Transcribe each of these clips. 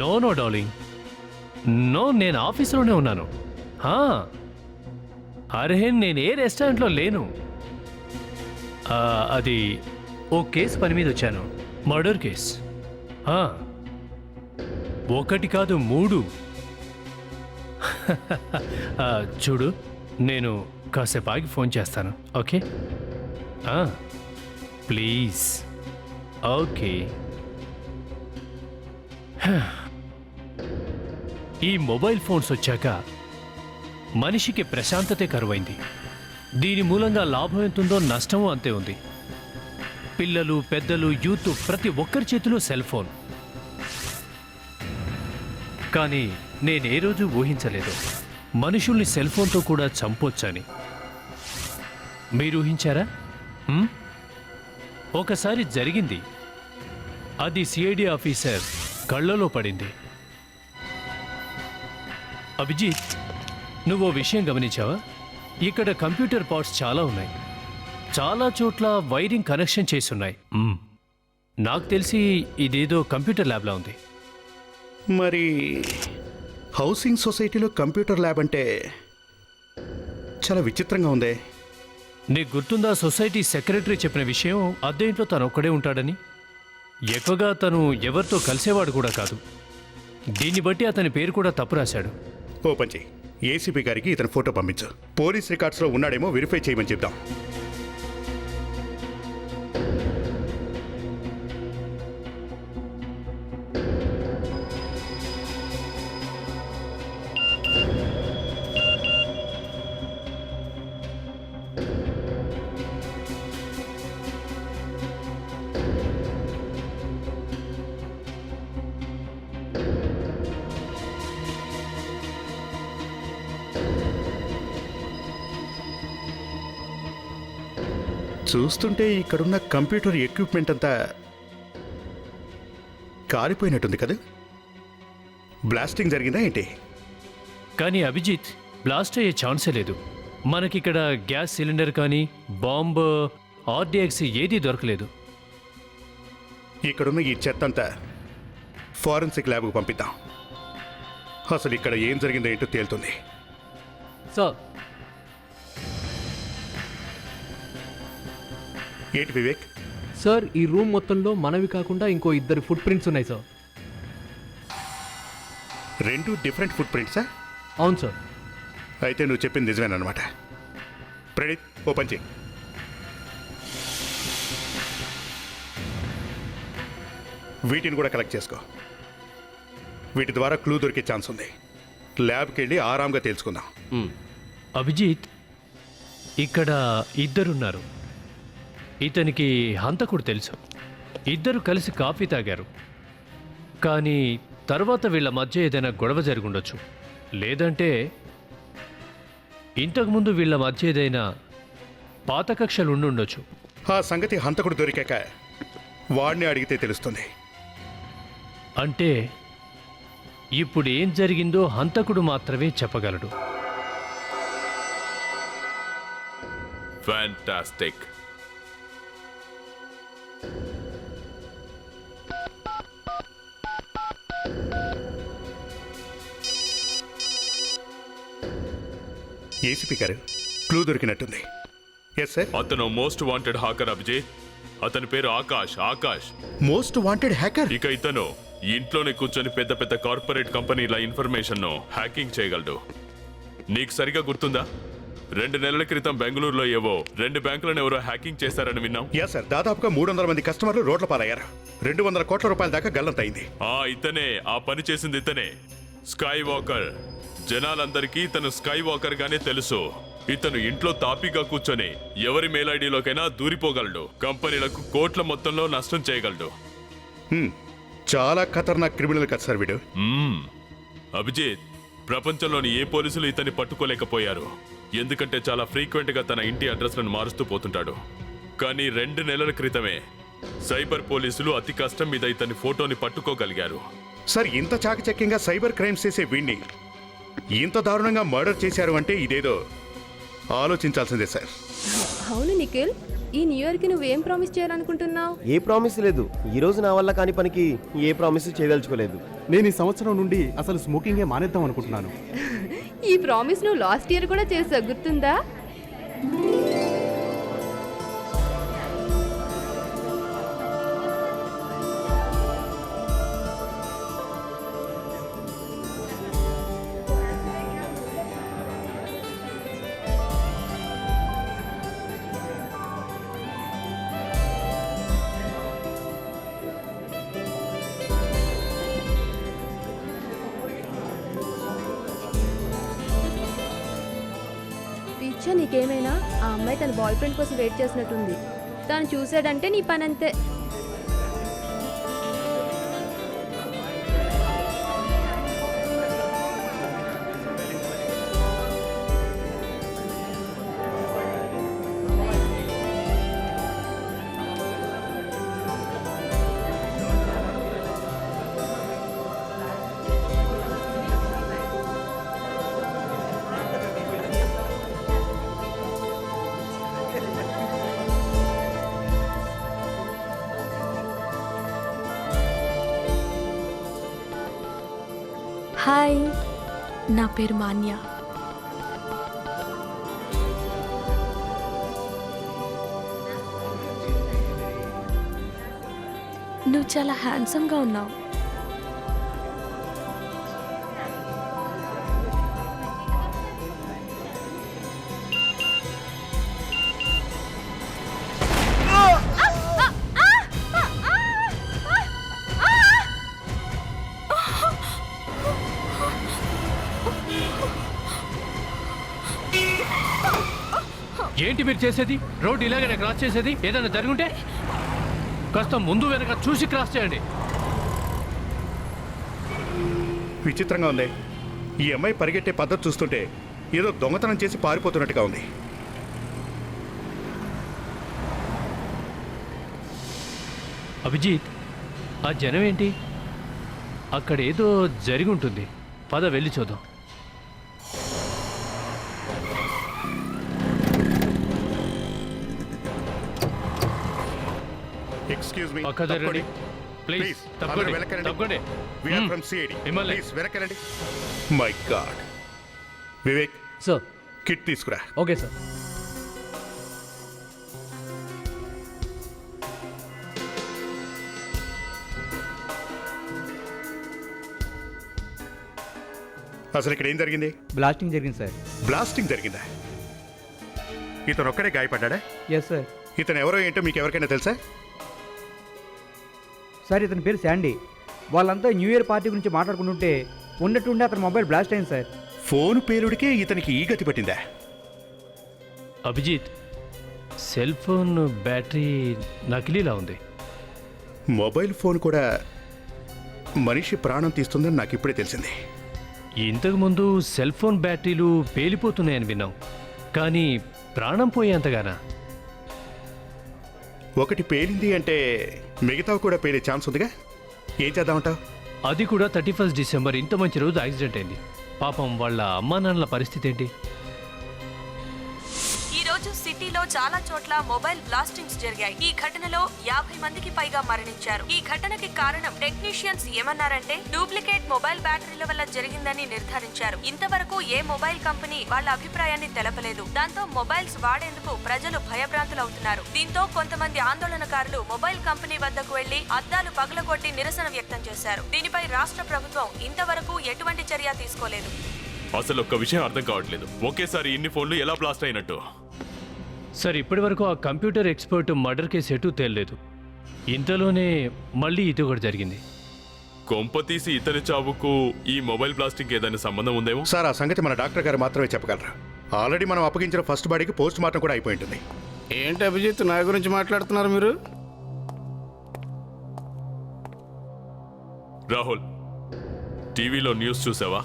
No no darling, no, నేను ఆఫీస్లోనే ఉన్నాను. అరే నేను ఏ రెస్టారెంట్లో లేను. అది ఓ కేసు పని మీద వచ్చాను, మర్డర్ కేస్. ఒకటి కాదు 3. చూడు, నేను కాసేపు ఆగి ఫోన్ చేస్తాను, ఓకే? ప్లీజ్. ఓకే. ఈ మొబైల్ ఫోన్స్ వచ్చాక మనిషికి ప్రశాంతతే కరువైంది. దీని మూలంగా లాభం ఎంతుందో నష్టమూ అంతే ఉంది. పిల్లలు, పెద్దలు, యూత్ ప్రతి ఒక్కరి చేతిలో సెల్ ఫోన్. కానీ నేనే రోజు ఊహించలేదు మనుషుల్ని సెల్ ఫోన్తో కూడా చంపొచ్చని. మీరు ఊహించారా? ఒకసారి జరిగింది. అది సిఐడి ఆఫీసర్ కళ్ళలో పడింది. అభిజిత్, నువ్వో విషయం గమనించావా? ఇక్కడ కంప్యూటర్ పార్ట్స్ చాలా ఉన్నాయి. చాలా చోట్ల వైరింగ్ కనెక్షన్ చేసున్నాయి. నాకు తెలిసి ఇదేదో కంప్యూటర్ ల్యాబ్లా ఉంది. మరి హౌసింగ్ సొసైటీలో కంప్యూటర్ ల్యాబ్ అంటే చాలా విచిత్రంగా ఉంది. నీకు గుర్తుందా సొసైటీ సెక్రటరీ చెప్పిన విషయం? అద్దె ఇంట్లో తను ఒక్కడే ఉంటాడని. ఎక్కువగా తను ఎవరితో కలిసేవాడు కూడా కాదు. దీన్ని బట్టి అతని పేరు కూడా తప్పు రాశాడు. ఓ పంచి, ఏసీపీ గారికి ఇతని ఫోటో పంపించు. పోలీస్ రికార్డ్స్లో ఉన్నాడేమో వెరిఫై చేయమని చెప్దాం. చూస్తుంటే ఇక్కడున్న కంప్యూటర్ ఎక్విప్మెంట్ అంతా కాలిపోయినట్టుంది కదా. బ్లాస్టింగ్ జరిగిందా ఏంటి? కానీ అభిజిత్, బ్లాస్ట్ అయ్యే ఛాన్సే లేదు. మనకిక్కడ గ్యాస్ సిలిండర్ కానీ బాంబు, ఆర్డిఎక్స్ ఏదీ దొరకలేదు. ఇక్కడున్న ఈ చెత్త అంతా ఫారెన్సిక్ ల్యాబ్కు పంపిద్దాం. అసలు ఇక్కడ ఏం జరిగిందో ఏంటో తేలుతుంది. సార్, ఏంటి వివేక్? సార్, ఈ రూమ్ మొత్తంలో మనవి కాకుండా ఇంకో 2 ఫుట్ ప్రింట్స్ ఉన్నాయి సార్. 2 డిఫరెంట్ ఫుట్ ప్రింట్సా? అవును సార్. అయితే నువ్వు చెప్పింది నిజమేనమాట. ప్రణీత్, ఓ పంచి. వీటిని కూడా కలెక్ట్ చేసుకో. వీటి ద్వారా క్లూ దొరికే ఛాన్స్ ఉంది. ల్యాబ్కి వెళ్ళి ఆరాంగా తెలుసుకుందాం. అభిజిత్, ఇక్కడ 2 ఉన్నారు. ఇతనికి హంతకుడు తెలుసు. 2 కలిసి కాఫీ తాగారు. కానీ తర్వాత వీళ్ళ మధ్య ఏదైనా గొడవ జరుగుండొచ్చు. లేదంటే ఇంతకుముందు వీళ్ళ మధ్య ఏదైనా పాత కక్షలు ఉండుండొచ్చు. ఆ సంగతి హంతకుడు దొరికాక వాడిని అడిగితే తెలుస్తుంది. అంటే ఇప్పుడు ఏం జరిగిందో హంతకుడు మాత్రమే చెప్పగలడు. ఫ్యాంటాస్టిక్. ఏసీపీ గారు, క్లూ దొరికినట్టుంది. Yes sir. అతను మోస్ట్ వాంటెడ్ హాకర్ అభిజిత్. అతని పేరు ఆకాష్. Most wanted hacker. ఇక ఇతను ఇంట్లోనే కూర్చొని పెద్ద పెద్ద కార్పొరేట్ కంపెనీల ఇన్ఫర్మేషన్ ను హ్యాకింగ్ చేయగలడు. నీకు సరిగా గుర్తుందా? 2 నెలల క్రితం బెంగళూరులో ఏవో 2 బ్యాంకులను ఎవరో హ్యాకింగ్ చేశారని విన్నాం. యా సార్, దాదాపుగా 300 మంది కస్టమర్లు రోడ్ల పాలయ్యారు. 200 కోట్ల రూపాయల దాకా గల్లంతైంది. ఇతనే ఆ పని చేసింది. ఇతనే స్కై వాకర్. జనాలందరికీ ఇతను స్కై వాకర్ గానే తెలుసు. ఇతను ఇంట్లో తాపీగా కూర్చొని ఎవరి మెయిల్ ఐడిలోకైనా దూరిపోగలడు. కంపెనీలకు కోట్ల మొత్తంలో నష్టం చేయగలడు. చాలా ఖతర్నాక్ క్రిమినల్ కదా సార్ వీడు. అభిజిత్, ప్రపంచంలోని ఏ పోలీసులు ఇతన్ని పట్టుకోలేకపోయారు. ఎందుకంటే చాలా ఫ్రీక్వెంట్ గా తన ఇంటి అడ్రస్లను మారుస్తూ పోతుంటాడు. కానీ 2 నెలల క్రితమే సైబర్ పోలీసులు అతి కష్టం మీద ఇతని ఫోటోని పట్టుకోగలిగారు. సార్, ఇంత చాకచక్యంగా సైబర్ క్రైమ్స్ చేసే వీణ్ణి ఇంత దారుణంగా మర్డర్ చేశారు అంటే ఇదేదో ఆలోచించాల్సిందే సార్. అవును నిఖిల్, ఈ న్యూ ఇయర్కి నువ్వేం ప్రామిస్ చేయాలనుకుంటున్నావు? ఏ ప్రామిస్ లేదు. ఈ రోజు నా వల్ల కాని పనికి ఏ ప్రామిస్ చేయదలుచుకోలేదు. నేను ఈ సంవత్సరం నుండి అసలు స్మోకింగే మానేద్దాం అనుకుంటున్నాను. ఈ ప్రామిస్ నువ్వు లాస్ట్ ఇయర్ కూడా చేసావు, గుర్తుందా? పిచ్చా నీకేమైనా? ఆ అమ్మాయి తన బాయ్ ఫ్రెండ్ కోసం వెయిట్ చేసినట్టుంది. తను చూసాడంటే నీ పని అంతే. హాయ్, నా పేరు మాన్య. నువ్వు చాలా హ్యాండ్సమ్గా ఉన్నావు. ఏంటి మీరు చేసేది? రోడ్డు ఇలాగైనా క్రాస్ చేసేది? ఏదైనా జరుగుంటే కాస్త ముందు వెనక చూసి క్రాస్ చేయండి. విచిత్రంగా ఉంది. ఈ అమ్మాయి పరిగెట్టే పద్ధతి చూస్తుంటే ఏదో దొంగతనం చేసి పారిపోతున్నట్టుగా ఉంది. అభిజిత్, ఆ జనం ఏంటి? అక్కడ ఏదో జరిగి ఉంటుంది. పద వెళ్ళి చూద్దాం. ఎక్స్క్యూజ్ మీ, పక్క జరగండి ప్లీజ్. తప్పకండి, తప్పకండి. We're from CID. మిమ్మల్ని. ప్లీజ్ వెనకరండి. My god. Vivek, sir. Kit తీసుకురా. Okay sir. అసలు ఇక్కడ ఏం జరిగింది? బ్లాస్టింగ్ జరిగింది సార్. బ్లాస్టింగ్ జరిగిందా? ఇతను ఒక్కడే గాయపడ్డా? Yes sir. ఇతను ఎవరో ఏంటో మీకు ఎవరికైనా తెలుసా? సార్ ఇతని పేరు శాండీ. వాళ్ళంతా న్యూ ఇయర్ పార్టీ గురించి మాట్లాడుకుంటుంటే ఉన్నట్టుండి అతని మొబైల్ బ్లాస్ట్ అయింది సార్. ఫోన్ పేలుడికే ఇతనికి ఈ గతి పట్టిందా? అభిజిత్, సెల్ ఫోన్ బ్యాటరీ నకిలీలా ఉంది. మొబైల్ ఫోన్ కూడా మనిషి ప్రాణం తీస్తుందని నాకు ఇప్పుడే తెలిసింది. ఇంతకుముందు సెల్ ఫోన్ బ్యాటరీలు పేలిపోతున్నాయని విన్నాం, కానీ ప్రాణం పోయేంతగానా? ఒకటి పేలింది అంటే మిగతావి కూడా పేలే ఛాన్స్ ఉందిగా. ఏం చేద్దామంటావు? అది కూడా 31 డిసెంబర్, ఇంత మంచి రోజు యాక్సిడెంట్ అయింది. పాపం వాళ్ళ అమ్మా నాన్నల పరిస్థితి ఏంటి? ఈ రోజు సిటీలో చాలా చోట్ల మొబైల్ బ్లాస్టింగ్స్ జరిగాయి. ఈ ఘటనలో 50 మందికి పైగా మరణించారు. ఈ ఘటనకి కారణం టెక్నీషియన్స్ ఏమన్నారంటే డూప్లికేట్ మొబైల్ బ్యాటరీల వల్ల జరిగిందని నిర్ధారించారు. ఇంతవరకు ఏ మొబైల్ కంపెనీ వాళ్ళ అభిప్రాయాన్ని తెలపలేదు. దాంతో మొబైల్స్ వాడేందుకు ప్రజలు భయభ్రాంతులవుతున్నారు. దీంతో కొంతమంది ఆందోళనకారులు మొబైల్ కంపెనీ వద్దకు వెళ్లి అద్దాలు పగలగొట్టి నిరసన వ్యక్తం చేశారు. దీనిపై రాష్ట్ర ప్రభుత్వం ఇంతవరకు ఎటువంటి చర్య తీసుకోలేదు. అసలు ఒక్క విషయం అర్థం కావట్లేదు. ఒకేసారి ఇన్ని ఫోన్లు ఎలా బ్లాస్ట్ అయినట్టు? సార్, ఇప్పటి వరకు ఆ కంప్యూటర్ ఎక్స్పర్ట్ మర్డర్ కేసు ఎటూ తేలలేదు. ఇంతలోనే మళ్ళీ ఇది ఒకటి జరిగింది. కొంపతీసి ఇతని చావుకు ఈ మొబైల్ బ్లాస్టింగ్ ఏదైనా సంబంధం ఉందేమో? సార్, ఆ సంగతి మన డాక్టర్ గారు మాత్రమే చెప్పగలరు. ఆల్రెడీ మనం అప్పగించిన ఫస్ట్ బాడీకి పోస్ట్ మార్టం కూడా అయిపోయి ఉంటుంది. ఏంటి అభిజిత్, నా గురించి మాట్లాడుతున్నారు మీరు? రాహుల్, టీవీలో న్యూస్ చూసావా?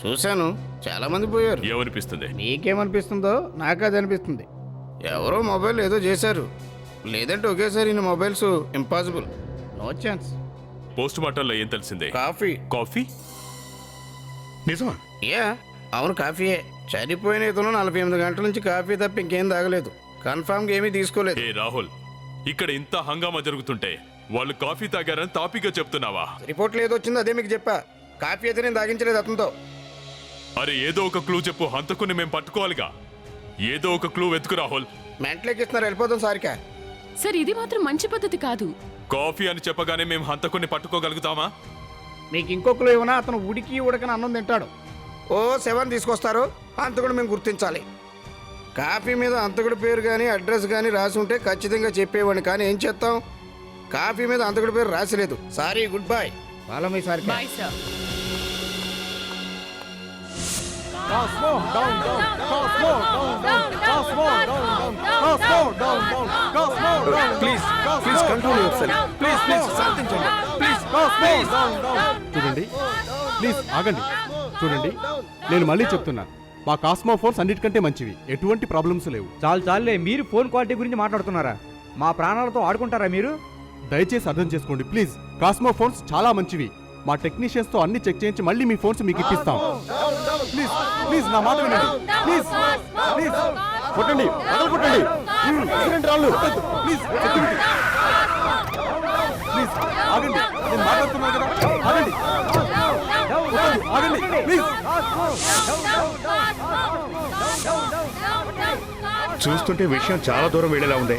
చూశాను, చాలా మంది పోయారు. ఏమనిపిస్తుంది? నీకేమనిపిస్తుందో నాకు అది అనిపిస్తుంది. ఎవరో మొబైల్ ఏదో చేశారు. లేదంటే ఒకేసారి ఇన్ని mobiles impossible. No chance. Post మార్టంలో ఏం తెలిసిందే? కాఫీ. కాఫీ? నిజమా? యా, అవును, కాఫీయే. చనిపోయిన ఇతను 48 గంటల నుంచి కాఫీ తప్ప ఇంకేం తాగలేదు. కన్ఫామ్గా ఏమీ తీసుకోలేదు. ఏ రాహుల్, ఇక్కడ ఇంత హంగామా జరుగుతుంటే వాళ్ళు కాఫీ తాగారని తాపీగా చెప్తున్నావా? రిపోర్ట్లు ఏదో వచ్చిందో అదే మీకు చెప్పా. కాఫీ అయితే నేను తాగించలేదు అతనితో. అరే ఏదో ఒక క్లూ చెప్పు, హంతకుని మేము పట్టుకోవాలిగా. ఏదో ఒక క్లూ వెతుకు రాహుల్. మెంటలోకి ఇస్తున్నారు, వెళ్ళిపోతాం సారికా. సార్ ఇది మాత్రం మంచి పద్ధతి కాదు. కాఫీ అని చెప్పగానే మేము హంతకుని పట్టుకోగలుగుతామా? మీకు ఇంకొకరు ఏమన్నా, అతను ఉడికి ఉడకని అన్నం తింటాడు. ఓ 7 తీసుకొస్తారు, అంతకుడు మేము గుర్తించాలి. కాఫీ మీద అంతకుడి పేరు కానీ అడ్రస్ కానీ రాసి ఉంటే ఖచ్చితంగా చెప్పేవాడిని. కానీ ఏం చేస్తాం, కాఫీ మీద అంతకుడి పేరు రాసిలేదు. Sorry, good bye. Follow me sir. చూడండి ప్లీజ్ ఆగండి. చూడండి నేను మళ్ళీ చెప్తున్నా, మా కాస్మో ఫోన్స్ అన్నిటికంటే మంచివి, ఎటువంటి ప్రాబ్లమ్స్ లేవు. చాలే, మీరు ఫోన్ క్వాలిటీ గురించి మాట్లాడుతున్నారా? మా ప్రాణాలతో ఆడుకుంటారా మీరు? దయచేసి అర్థం చేసుకోండి ప్లీజ్. కాస్మో ఫోన్స్ చాలా మంచివి. మా టెక్నీషియన్స్ తో అన్ని చెక్ చేయించి మళ్ళీ మీ ఫోన్స్ మీకు ఇప్పిస్తాం. ప్లీజ్ ప్లీజ్ నా మాట వినండి. ప్లీజ్ ప్లీజ్ కొట్టండి, వదలు కొట్టండి. రాళ్ళు ప్లీజ్ ప్లీజ్ ఆగండి, నేను మాట్లాడుతున్నాను కదా. ఆగండి ఆగండి ప్లీజ్. చూస్తుంటే విషయం చాలా దూరం వెళ్ళేలా ఉంది.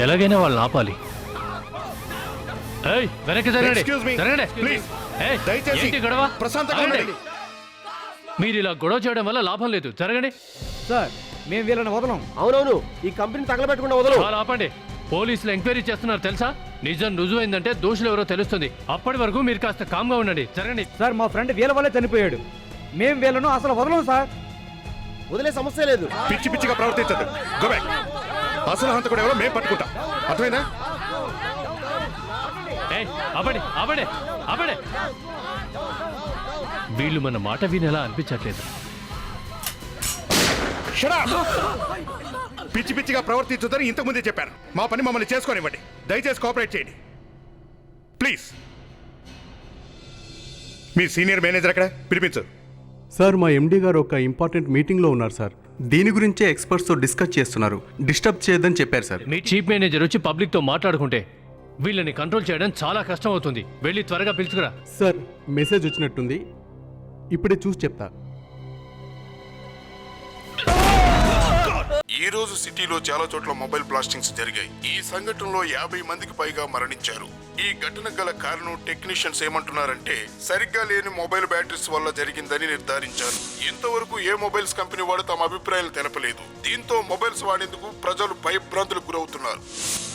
ఎలాగైనా వాళ్ళని ఆపాలి. ఏయ్, వెనక్కి జరగండి. Excuse me. జరగండి. Please. ఏయ్, దయచేసి ఏంటి గొడవ? ప్రశాంతంగా ఆగండి. ఉండండి. మీరు ఇలా గొడవ చేయడం వల్ల లాభం లేదు. జరగండి. సార్ మేము వీళ్ళని వదలం. అవునవును, ఈ కంపెనీ తగలబెట్టకుండా వదలు. చాలా ఆపండి. పోలీసులు ఎంక్వైరీ చేస్తున్నారు తెలుసా? నిజం రుజువైందంటే దోషులు ఎవరో తెలుస్తుంది. అప్పటి వరకు మీరు కాస్త కామ్గా ఉండండి. జరగండి. సార్ మా ఫ్రెండ్ వీళ్ళ వల్లే చనిపోయాడు. మేము వీళ్ళను అసలు వదలం సార్. వదిలే సమస్య లేదు. పిచ్చి పిచ్చిగా ప్రవర్తించదు. Go back. అసలు హంతకుడు ఎవరో మేము పట్టుకుంటాం, అర్థమైందా? ఏయ్, ఆపండి ఆపండి ఆపండి. వీళ్ళు మన మాట వినేలా అనిపించట్లేదు. Shut up! పిచ్చి పిచ్చిగా ప్రవర్తించొద్దని ఇంతకుముందే చెప్పాను. మా పని మమ్మల్ని చేసుకోనివ్వండి. దయచేసి కోఆపరేట్ చేయండి ప్లీజ్. మీ సీనియర్ మేనేజర్ అక్కడ, పిలిపించు. సార్ మా ఎండి గారు ఒక ఇంపార్టెంట్ మీటింగ్లో ఉన్నారు సార్. దీని గురించే ఎక్స్పర్ట్స్తో డిస్కస్ చేస్తున్నారు. డిస్టర్బ్ చేయొద్దని చెప్పారు సార్. మీ చీఫ్ మేనేజర్ వచ్చి పబ్లిక్తో మాట్లాడుకుంటే వీళ్ళని కంట్రోల్ చేయడం చాలా కష్టం అవుతుంది. వెళ్ళి త్వరగా పిలుచుకురా. సార్ మెసేజ్ వచ్చినట్టుంది, ఇప్పుడే చూసి చెప్తా. ఈ రోజు సిటీలో చాలా చోట్ల మొబైల్ బ్లాస్టింగ్స్ జరిగాయి. ఈ సంఘటనలో 50 మందికి పైగా మరణించారు. ఈ ఘటనకు గల కారణం టెక్నీషియన్స్ ఏమంటున్నారంటే సరిగ్గా లేని మొబైల్ బ్యాటరీస్ వల్ల జరిగిందని నిర్ధారించారు. ఇంతవరకు ఏ మొబైల్స్ కంపెనీ వాడు తమ అభిప్రాయాలు తెలపలేదు. దీంతో మొబైల్స్ వాడేందుకు ప్రజలు భయభ్రాంతులకు గురవుతున్నారు.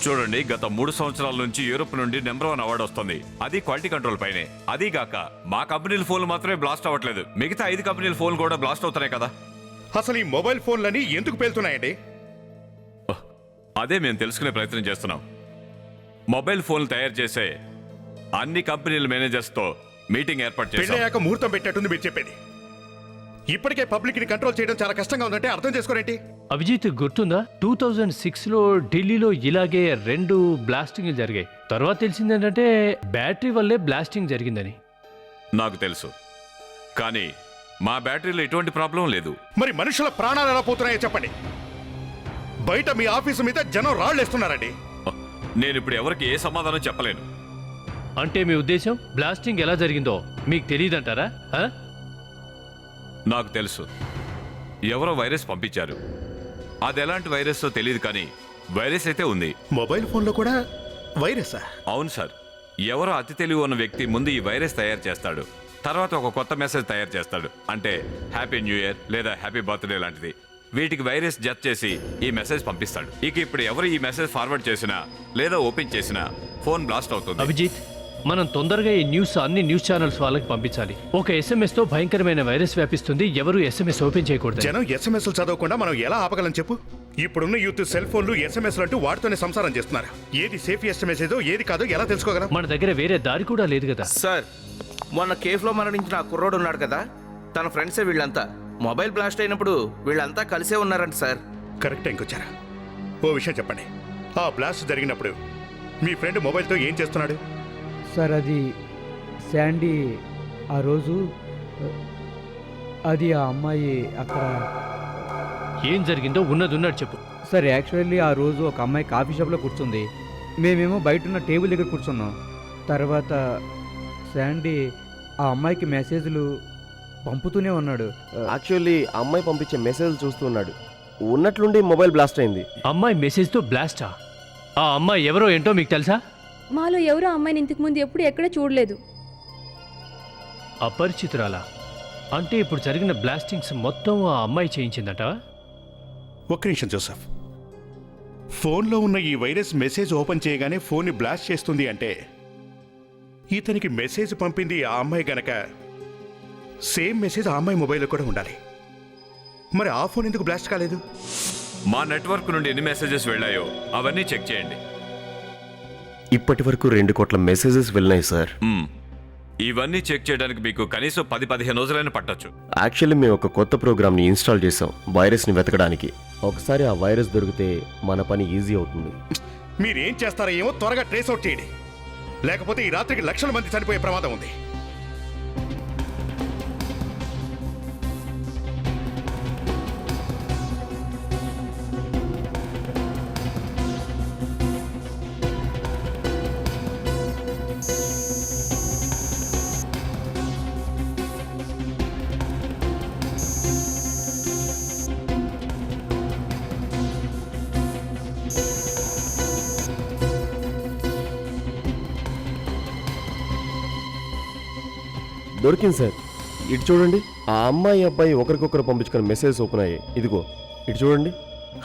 చూడండి, గత 3 సంవత్సరాల నుంచి యూరోప్ నుండి నెంబర్ 1 అవార్డు వస్తుంది. అది క్వాలిటీ కంట్రోల్ పైనే. అదీగాక మా కంపెనీల ఫోన్లు మాత్రమే బ్లాస్ట్ అవ్వట్లేదు, మిగతా 5 కంపెనీల ఫోన్లు కూడా బ్లాస్ట్ అవుతున్నాయి కదా. అసలు ఈ మొబైల్ ఫోన్లని ఎందుకు పేలుతున్నాయండి? అదే మేము తెలుసుకునే ప్రయత్నం చేస్తున్నాం. మొబైల్ ఫోన్లు తయారు చేసే అన్ని కంపెనీల మేనేజర్స్తో మీటింగ్ ఏర్పాటు చేశాం. పెళ్ళయ్యాక ముహూర్తం పెట్టేట్టుంది మీరు చెప్పేది. ఇప్పటికే పబ్లిక్ ని కంట్రోల్ చేయడం చాలా కష్టంగా ఉందంటే అర్థం చేసుకోరేంటి? అభిజిత్ గుర్తుందా, 2006లో ఢిల్లీలో ఇలాగే 2 బ్లాస్టింగ్లు జరిగాయి. తర్వాత తెలిసింది ఏంటంటే బ్యాటరీ వల్లే బ్లాస్టింగ్ జరిగిందని. నాకు తెలుసు, కానీ మా బ్యాటరీలో ఎటువంటి ప్రాబ్లం లేదు. మరి మనుషుల ప్రాణాలు ఎలా పోతున్నాయో చెప్పండి. బయట మీ ఆఫీసు మీద జనం రాళ్ళేస్తున్నారండి. నేను ఇప్పుడు ఎవరికి ఏ సమాధానం చెప్పలేను. అంటే మీ ఉద్దేశం బ్లాస్టింగ్ ఎలా జరిగిందో మీకు తెలియదంటారా? నాకు తెలుసు, ఎవరో వైరస్ పంపించారు. అది ఎలాంటి వైరస్తో తెలియదు, కానీ వైరస్ అయితే ఉంది. మొబైల్ ఫోన్లో కూడా వైరసా? అవును సార్, ఎవరో అతి తెలివి ఉన్న వ్యక్తి ముందు ఈ వైరస్ తయారు చేస్తాడు, తర్వాత ఒక కొత్త మెసేజ్ తయారు చేస్తాడు. అంటే హ్యాపీ న్యూ ఇయర్ లేదా హ్యాపీ బర్త్డే లాంటిది. వీటికి వైరస్ జత చేసి ఈ మెసేజ్ పంపిస్తాడు. ఇక ఇప్పుడు ఎవరు ఈ మెసేజ్ ఫార్వర్డ్ చేసినా లేదా ఓపెన్ చేసినా ఫోన్ బ్లాస్ట్ అవుతుంది. అభిజిత్, మనం తొందరగా ఈ న్యూస్ అన్ని న్యూస్ ఛానల్స్ వాళ్ళకి పంపించాలి. ఒక SMS తో భయంకరమైన వైరస్ వ్యాపిస్తుంది. ఎవరు SMS ఓపెన్ చేయకూడదు. జనం SMS చదవకుండా మనం ఎలా ఆపగలం చెప్పు? ఇప్పుడున్న యూత్ సెల్ ఫోన్లు SMS అంటూ వాటితోనే సంసారం చేస్తున్నారు. ఏది సేఫియస్ట్ మెసేజో ఏది కాదో ఎలా తెలుసుకోగలం? మన దగ్గర వేరే దారి కూడా లేదు కదా. సార్, మొన్న కేఫ్లో మరణించిన ఆ కుర్రోడు ఉన్నాడు కదా, తన ఫ్రెండ్సే వీళ్ళంతా. మొబైల్ బ్లాస్ట్ అయినప్పుడు వీళ్ళంతా కలిసే ఉన్నారంట సార్. కరెక్ట్ టైంకొచ్చారా? ఓ విషయం చెప్పండి, ఆ బ్లాస్ట్ జరిగినప్పుడు మీ ఫ్రెండ్ మొబైల్తో ఏం చేస్తున్నాడు? సార్ అది శాండీ ఆ రోజు అది ఆ అమ్మాయి అక్కడ. ఏం జరిగిందో ఉన్నది ఉన్నట్టు చెప్పు. సార్ యాక్చువల్లీ ఆ రోజు ఒక అమ్మాయి కాఫీ షాప్లో కూర్చుంది, మేమేమో బయట ఉన్న టేబుల్ దగ్గర కూర్చున్నాం. తర్వాత శాండీ ఆ అమ్మాయికి మెసేజ్లు పంపుతూనే ఉన్నాడు. యాక్చువల్లీ అమ్మాయి పంపించే మెసేజ్ చూస్తూ ఉన్నాడు. ఉన్నట్లుండి మొబైల్ బ్లాస్ట్ అయింది. అమ్మాయి మెసేజ్తో బ్లాస్టా? ఆ అమ్మాయి ఎవరో ఏంటో మీకు తెలుసా? మాలో ఎవరో అమ్మాయిని ఇంతకు ముందు ఎప్పుడు ఎక్కడ చూడలేదు. అపరిచితురాలా? అంటే ఇప్పుడు జరిగిన బ్లాస్టింగ్స్ మొత్తం ఆ అమ్మాయి చేయించిందట. ఒక్క నిమిషం జోసఫ్, ఫోన్లో ఉన్న ఈ వైరస్ మెసేజ్ ఓపెన్ చేయగానే ఫోన్ని బ్లాస్ట్ చేస్తుంది అంటే ఇతనికి మెసేజ్ పంపింది ఆ అమ్మాయి గనక సేమ్ మెసేజ్ ఆ అమ్మాయి మొబైల్లో కూడా ఉండాలి. మరి ఆ ఫోన్ ఎందుకు బ్లాస్ట్ కాలేదు? మా నెట్వర్క్ నుండి ఎన్ని మెసేజెస్ వెళ్ళాయో అవన్నీ చెక్ చేయండి. ఇప్పటి వరకు 2 కోట్ల మెసేజెస్ వెళ్ళినాయి సార్. ఇవన్నీ చెక్ చేయడానికి మీకు కనీసం 10-15 రోజులైనా పట్టొచ్చు. యాక్చువల్లీ మేము ఒక కొత్త ప్రోగ్రామ్ని ఇన్స్టాల్ చేసాం వైరస్ని వెతకడానికి. ఒకసారి ఆ వైరస్ దొరికితే మన పని ఈజీ అవుతుంది. మీరేం చేస్తారో ఏమో త్వరగా ట్రేస్ అవుట్ చేయండి, లేకపోతే ఈ రాత్రికి లక్షల మంది చనిపోయే ప్రమాదం ఉంది. దొరికింది సార్. ఇటు చూడండి, ఆ అమ్మాయి అబ్బాయి ఒకరికొకరు పంపించుకున్న మెసేజ్ ఓపెన్ అయ్యాయి. ఇదిగో ఇటు చూడండి.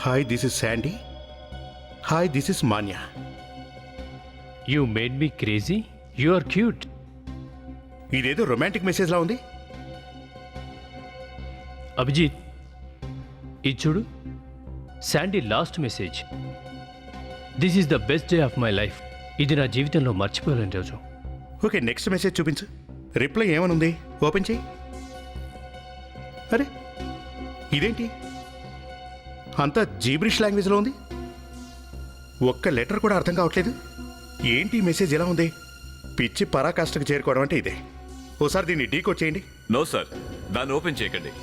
Hi this is Sandy. Hi this is Manya. You made me crazy, you are cute. ఇదేదో రొమాంటిక్ మెసేజ్లా ఉంది. అభిజిత్, ఇది చూడు, Sandy last message. This is the best day of my life. ఇది నా జీవితంలో మర్చిపోలేని రోజు. ఓకే, నెక్స్ట్ మెసేజ్ చూపించు. రిప్లై ఏమనుంది? ఓపెన్ చేయి. అరే ఇదేంటి అంతా జీబ్రిష్ లాంగ్వేజ్లో ఉంది. ఒక్క లెటర్ కూడా అర్థం కావట్లేదు. ఏంటి మెసేజ్ ఎలా ఉంది? పిచ్చి పరాకాష్ఠకు చేరుకోవడం అంటే ఇదే. ఓసారి దీన్ని డీకోడ్ చేయండి. నో సార్, దాన్ని ఓపెన్ చేయకండి.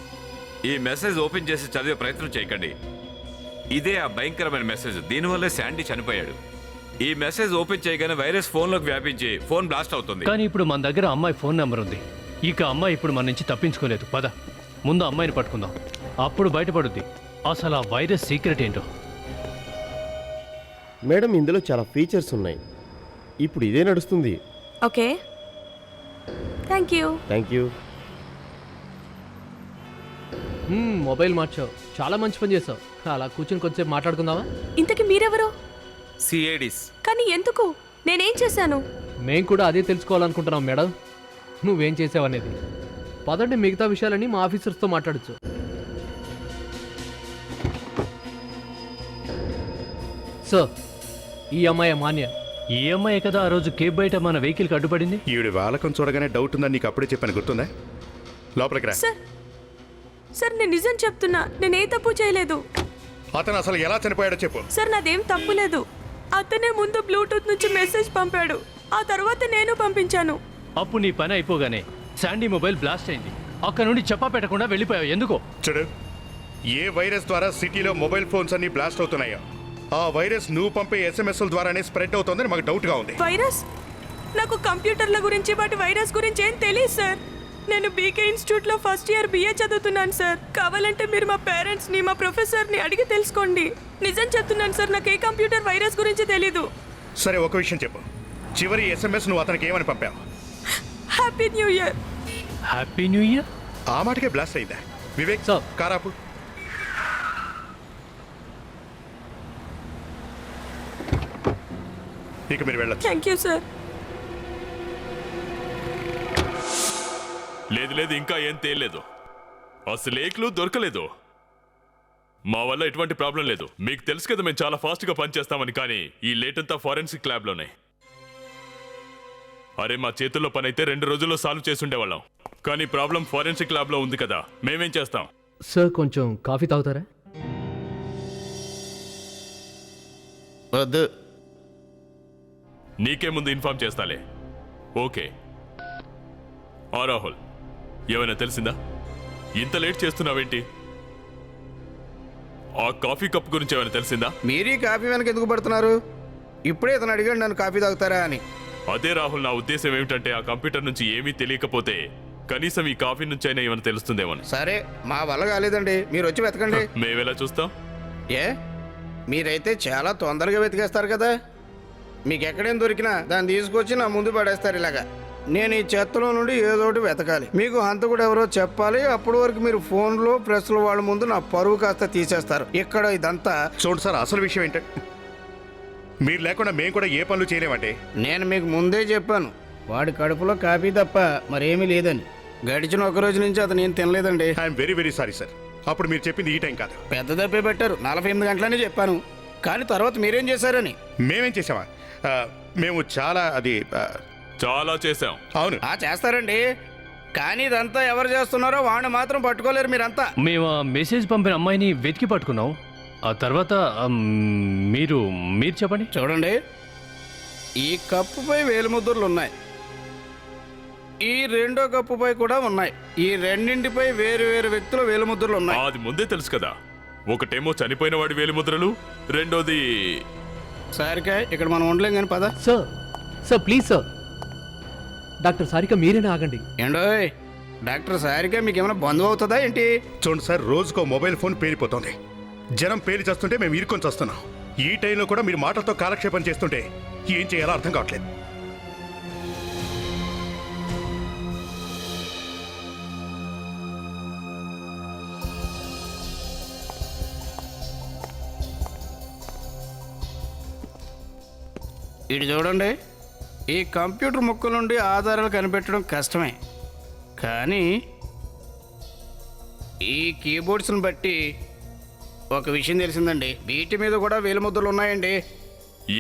ఈ మెసేజ్ ఓపెన్ చేసి చదివే ప్రయత్నం చేయకండి. ఇదే ఆ భయంకరమైన మెసేజ్. దీనివల్లే శాండీ చనిపోయాడు. ఈ మెసేజ్ ఓపెన్ చేయగానే వైరస్ ఫోన్లోకి వ్యాపించి ఫోన్ బ్లాస్ట్ అవుతుంది. కానీ ఇప్పుడు మన దగ్గర అమ్మాయి ఫోన్ నెంబర్ ఉంది. ఇక అమ్మాయి ఇప్పుడు మన నుంచి తప్పించుకోలేదు. పద, ముందు అమ్మాయిని పట్టుకుందాం, అప్పుడు బయటపడుద్ది అసలు ఆ వైరస్ సీక్రెట్ ఏంటో. మేడం, ఇందులో చాలా ఫీచర్స్ ఉన్నాయి. ఇప్పుడు ఇదే నడుస్తుంది. Okay, thank you. Thank you. Mobile మార్చావు, చాలా మంచి పని చేసావు. అలా కూర్చొని కొంచెంసేపు మాట్లాడుకుందామా? ఇంతకీ మీరెవరు? సిఐడిస్. కానీ ఎందుకు? నేనేం చేశాను? మేము కూడా అదే తెలుసుకోవాలనుకుంటున్నాం మేడం, నువ్వేం చేసావనేది. పదండి, మిగతా విషయాలని మా ఆఫీసర్స్తో మాట్లాడచ్చు. సార్, ఈ అమ్మాయి మాన్య. ఈ అమ్మాయి కదా ఆ రోజు కేబ్ బయట మన వెహికల్కి అడ్డుపడింది. ఈవిడ వాలకం చూడగానే డౌట్ ఉందని నీకు అప్పుడే చెప్పాను, గుర్తుందా? లోపలికి రా. సార్ నేను నిజం చెప్తున్నా, నేనే తప్పు చేయలేదు. అతను అసలు ఎలా చనిపోయాడో చెప్పు. సార్ నాదేం తప్పు లేదు. అతనే ముందు బ్లూటూత్ నుంచి మెసేజ్ పంపాడు, ఆ తర్వాత నేను పంపించాను. అప్పుడు నీ పని అయిపోగానే శాండీ మొబైల్ బ్లాస్ట్ అయింది. అక్కడ నుండి చెప్పా పెట్టకుండా వెళ్ళిపోయావు. ఎందుకో చూడు, ఏ వైరస్ ద్వారా సిటీలో మొబైల్ ఫోన్స్ అన్ని బ్లాస్ట్ అవుతున్నాయో ఆ వైరస్ నువ్వు పంపే ఎస్ఎంఎస్ల ద్వారానే స్ప్రెడ్ అవుతుందని మాకు డౌట్గా ఉంది. వైరస్? నాకు కంప్యూటర్ల గురించి వాటి వైరస్ గురించి ఏం తెలియదు సార్. నేను బీకే ఇన్స్టిట్యూట్లో ఫస్ట్ ఇయర్ బిఏ చదువుతున్నాను సార్. కావాలంటే మీరు మా పేరెంట్స్ని, మా ప్రొఫెసర్ని అడిగి తెలుసుకోండి. నిజం చెప్తున్నాను సార్, నాకు ఏ కంప్యూటర్ వైరస్ గురించి తెలీదు. సరే, ఒక విషయం చెప్పు. చివరి ఎస్ఎంఎస్ నువ్వు అతనికి ఏమని పంపావు? Happy new year. Happy new year? ఆ మాటకే బ్లాస్ట్ అయిందా? వివేక్, కారాపు. ఇక మీరు వెళ్ళచ్చు. Thank you sir. లేదు లేదు, ఇంకా ఏం తేలేదు. అసలు ఏ క్లూ దొరకలేదు. మా వల్ల ఎటువంటి ప్రాబ్లం లేదు. మీకు తెలుసు కదా మేము చాలా ఫాస్ట్గా పనిచేస్తామని. కానీ ఈ లేట్ అంతా ఫారెన్సిక్ ల్యాబ్లోనే. అరే, మా చేతుల్లో పని అయితే 2 రోజుల్లో సాల్వ్ చేసి ఉండేవాళ్ళం. కానీ ప్రాబ్లం ఫారెన్సిక్ ల్యాబ్లో ఉంది కదా, మేమేం చేస్తాం? సార్, కొంచెం కాఫీ తాగుతారా? వద్దు. నీకే ముందు ఇన్ఫార్మ్ చేస్తాలే. ఓకే. రాహుల్, ఏమైనా తెలిసిందా? ఇంత లేట్ చేస్తున్నావేంటి? ఆ కాఫీ కప్ గురించి ఏమైనా తెలిసిందా? మీరు ఈ కాఫీ వెనక ఎందుకు పడుతున్నారు? ఇప్పుడే ఇతను అడిగాడు నన్ను కాఫీ తాగుతారా అని. అదే రాహుల్, నా ఉద్దేశం ఏమిటంటే ఆ కంప్యూటర్ నుంచి ఏమీ తెలియకపోతే కనీసం ఈ కాఫీ నుంచి అయినా ఏమైనా తెలుస్తుందేమో. సరే, మా వల్ల కాలేదండి, మీరు వచ్చి వెతకండి. మేమెలా చూస్తాం? ఏ, మీరైతే చాలా తొందరగా వెతికేస్తారు కదా. మీకు ఎక్కడేం దొరికినా దాన్ని తీసుకొచ్చి నా ముందు పడేస్తారు ఇలాగా. నేను ఈ చెత్తలో నుండి ఏదో ఒకటి వెతకాలి. మీకు హంతకుడు ఎవరో చెప్పాలి. అప్పటి వరకు మీరు ఫోన్లో ప్రెస్లో వాళ్ళ ముందు నా పరువు కాస్త తీసేస్తారు. ఇక్కడ ఇదంతా చూడండి సార్, అసలు విషయం ఏంటంటే మీరు లేకుండా మేము కూడా ఏ పనులు చేయలేమండి. నేను మీకు ముందే చెప్పాను, వాడి కడుపులో కాఫీ తప్ప మరేమీ లేదని. గడిచిన ఒక రోజు నుంచి అతను ఏం తినలేదండి. I'm very very sorry sir. అప్పుడు మీరు చెప్పింది ఈ టైం కాదు. పెద్ద తప్పే పెట్టారు. 48 గంటలనే చెప్పాను, కానీ తర్వాత మీరేం చేశారని. మేమేం చేసామా? మేము చాలా చేసాం. అవును, చేస్తారండి, కానీ ఇదంతా ఎవరు చేస్తున్నారో వాడిని మాత్రం పట్టుకోలేరు మీరంతా. మేము ఆ మెసేజ్ పంపిన అమ్మాయిని వెతికి పట్టుకున్నాం. ఆ తర్వాత మీరు చెప్పండి. చూడండి, ఈ కప్పుపై వేలిముద్రలు ఉన్నాయి, ఈ రెండో కప్పుపై కూడా ఉన్నాయి. ఈ రెండింటిపై వేరు వేరు వ్యక్తుల వేలిముద్రలు ఉన్నాయి. అది ముందే తెలుసు కదా. ఒకటేమో చనిపోయిన వాడి వేలిముద్రలు, రెండోది సారిక. ఇక్కడ మనం ఉండలేం కానీ పద. Sir please sir, doctor Sarika మీరేనా ఆగండి. ఏండోయ్, డాక్టర్ సారిక మీకు ఏమైనా బంధువు అవుతుందా ఏంటి? చూడండి సార్, రోజుకో మొబైల్ ఫోన్ పేలిపోతుంది. జనం పేలి చేస్తుంటే మేము ఇరుకొని చేస్తున్నాం. ఈ టైంలో కూడా మీరు మాటలతో కాలక్షేపం చేస్తుంటే ఏం చేయాలో అర్థం కావట్లేదు. ఇటు చూడండి, ఈ కంప్యూటర్ ముక్కల నుండి ఆధారాలు కనిపెట్టడం కష్టమే, కానీ ఈ కీబోర్డ్స్ని బట్టి ఒక విషయం తెలిసిందండి. వీటి మీద కూడా వేలిముద్రలు ఉన్నాయండి.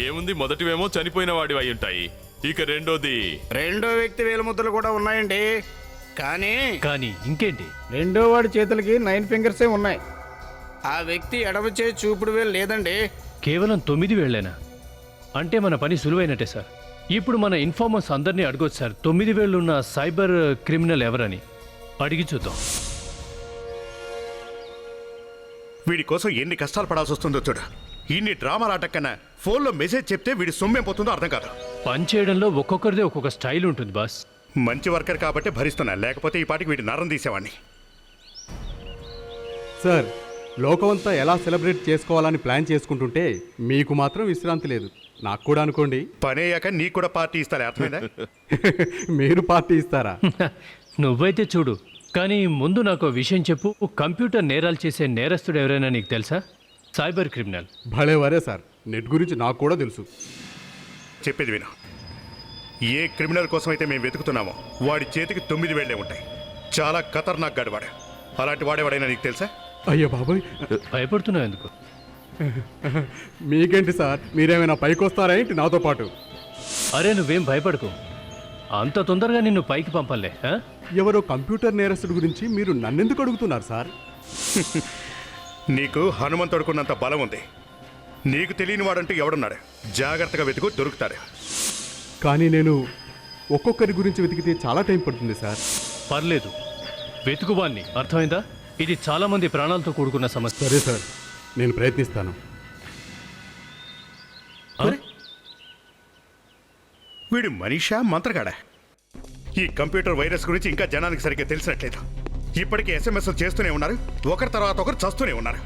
ఏముంది, మొదటివేమో చనిపోయిన వాడి అయి ఉంటాయి, ఇక రెండో వ్యక్తి వేలిముద్రలు కూడా ఉన్నాయండి. కానీ ఇంకేంటి? రెండో వాడి చేతులకి 9 ఫింగర్సే ఉన్నాయి. ఆ వ్యక్తి ఎడమ చేయి చూపుడు వేలు లేదండి. కేవలం 9 వేళ్లేనా? అంటే మన పని సులువైనట్టే సార్. ఇప్పుడు మన ఇన్ఫార్మర్స్ అందరినీ అడగొచ్చు సార్, 9 వేళ్ళు ఉన్న సైబర్ క్రిమినల్ ఎవరని అడిగి చూద్దాం. వీడి కోసం ఎన్ని కష్టాలు పడాల్సి వస్తుందో చూడు. ఇన్ని డ్రామాలు ఆటక్కన్నా ఫోన్లో మెసేజ్ చెప్తే వీడి సొమ్మేం పోతుందో అర్థం కాదు. పని చేయడంలో ఒక్కొక్కరిదే ఒక్కొక్క స్టైల్ ఉంటుంది బాస్. మంచి వర్కర్ కాబట్టి భరిస్తున్నా, లేకపోతే ఈ పాటికి వీడి నరం తీసేవాడిని. సార్, లోకమంతా ఎలా సెలబ్రేట్ చేసుకోవాలని ప్లాన్ చేసుకుంటుంటే మీకు మాత్రం విశ్రాంతి లేదు. నాకు కూడా అనుకోండి. పని అయ్యాక నీకు కూడా పార్టీ ఇస్తారా? అర్థమైందా? మీరు పార్టీ ఇస్తారా? నువ్వైతే చూడు, కానీ ముందు నాకు విషయం చెప్పు. కంప్యూటర్ నేరాలు చేసే నేరస్తుడు ఎవరైనా నీకు తెలుసా? Cyber criminal. భలే వరే సార్, నెట్ గురించి నాకు కూడా తెలుసు. చెప్పేది విను. ఏ క్రిమినల్ కోసం అయితే మేము వెతుకుతున్నామో వాడి చేతికి 9 వేళ్లే ఉంటాయి. చాలా ఖతర్నాక్ గాడు వాడు. అలాంటి వాడేవాడైనా నీకు తెలుసా? అయ్యో బాబాయ్, భయపడుతున్నావు ఎందుకు? మీకేంటి సార్, మీరేమైనా పైకి వస్తారా ఏంటి నాతో పాటు? అరే నువ్వేం భయపడకు, అంత తొందరగా నిన్ను పైకి పంపలే. ఎవరో కంప్యూటర్ నేరస్తుడి గురించి మీరు నన్నెందుకు అడుగుతున్నారు సార్? నీకు హనుమంతుడుకున్నంత బలం ఉంది. నీకు తెలియని వాడంటూ ఎవడున్నాడు? జాగ్రత్తగా వెతుకు, దొరుకుతాడు. కానీ నేను ఒక్కొక్కరి గురించి వెతికితే చాలా టైం పడుతుంది సార్. పర్లేదు, వెతుకువాన్ని. అర్థమైందా? ఇది చాలా మంది ప్రాణాలతో కూడుకున్న సమస్య. సరే సార్, నేను ప్రయత్నిస్తాను. వీడు మనిషా మంత్రగాడా? ఈ కంప్యూటర్ వైరస్ గురించి ఇంకా జనానికి సరిగ్గా తెలిసినట్లేదు. ఇప్పటికీ SMS చేస్తూనే ఉన్నారు, ఒకరి తర్వాత ఒకరు చస్తూనే ఉన్నారు.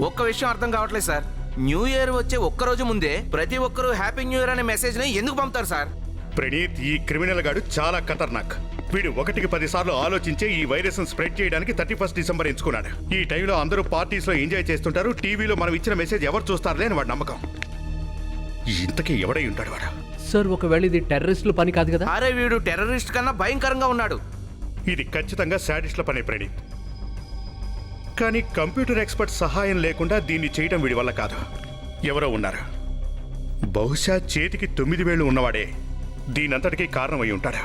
ఒక్క విషయం అర్థం కావట్లేదు సార్, న్యూ ఇయర్ వచ్చే ఒక్కరోజు ముందే ప్రతి ఒక్కరూ హ్యాపీ న్యూ ఇయర్ అనే మెసేజ్ని ఎందుకు పంపుతారు సార్? ప్రణీత్, ఈ క్రిమినల్ గాడు చాలా ఖతర్నాక్. వీడు 1కి 10 సార్లు ఆలోచించే ఈ వైరస్ స్ప్రెడ్ చేయడానికి 31 డిసెంబర్ ఎంచుకున్నాడు. ఈ టైంలో అందరూ పార్టీస్లో ఎంజాయ్ చేస్తుంటారు, టీవీలో మనం ఇచ్చిన మెసేజ్ ఎవరు చూస్తారులే అని వాడు నమ్మకం. ఇంతకీ ఎవడై ఉంటాడు వాడు? సార్, ఒకవేళ ఇది టెర్రరిస్టుల పని కాదు కదా? అరే వీడు టెర్రరిస్ట్ కన్నా భయంకరంగా ఉన్నాడు. ఇది ఖచ్చితంగా శాడిస్ట్ల పనే ప్రణీత్. కానీ కంప్యూటర్ ఎక్స్పర్ట్ సహాయం లేకుండా దీన్ని చేయడం వీడి వల్ల కాదు. ఎవరో ఉన్నారు. బహుశా చేతికి 9 వేళ్లు ఉన్నవాడే దీనంతటికీ కారణమై ఉంటాడు.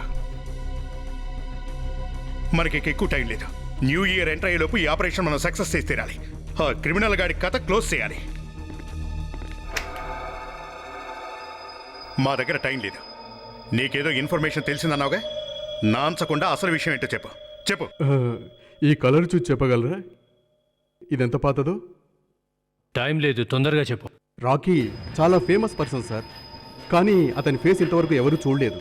మనకి ఎక్కువ టైం లేదు. న్యూ ఇయర్ ఎంటర్ అయ్యేలోపు ఈ ఆపరేషన్ మనం సక్సెస్ చేసి తీరాలి. ఆ క్రిమినల్ గాడి కథ క్లోజ్ చేయాలి. మా దగ్గర టైం లేదు. నీకేదో ఇన్ఫర్మేషన్ తెలిసిందన్నావుగా, నాంచకుండా అసలు విషయం ఏంటో చెప్పు. ఈ కలర్ చూసి చెప్పగలరా ఇదెంత పాతదో? టైం లేదు, తొందరగా చెప్పు. రాకీ చాలా ఫేమస్ పర్సన్ సార్, కానీ అతని ఫేస్ ఇంతవరకు ఎవరూ చూడలేదు.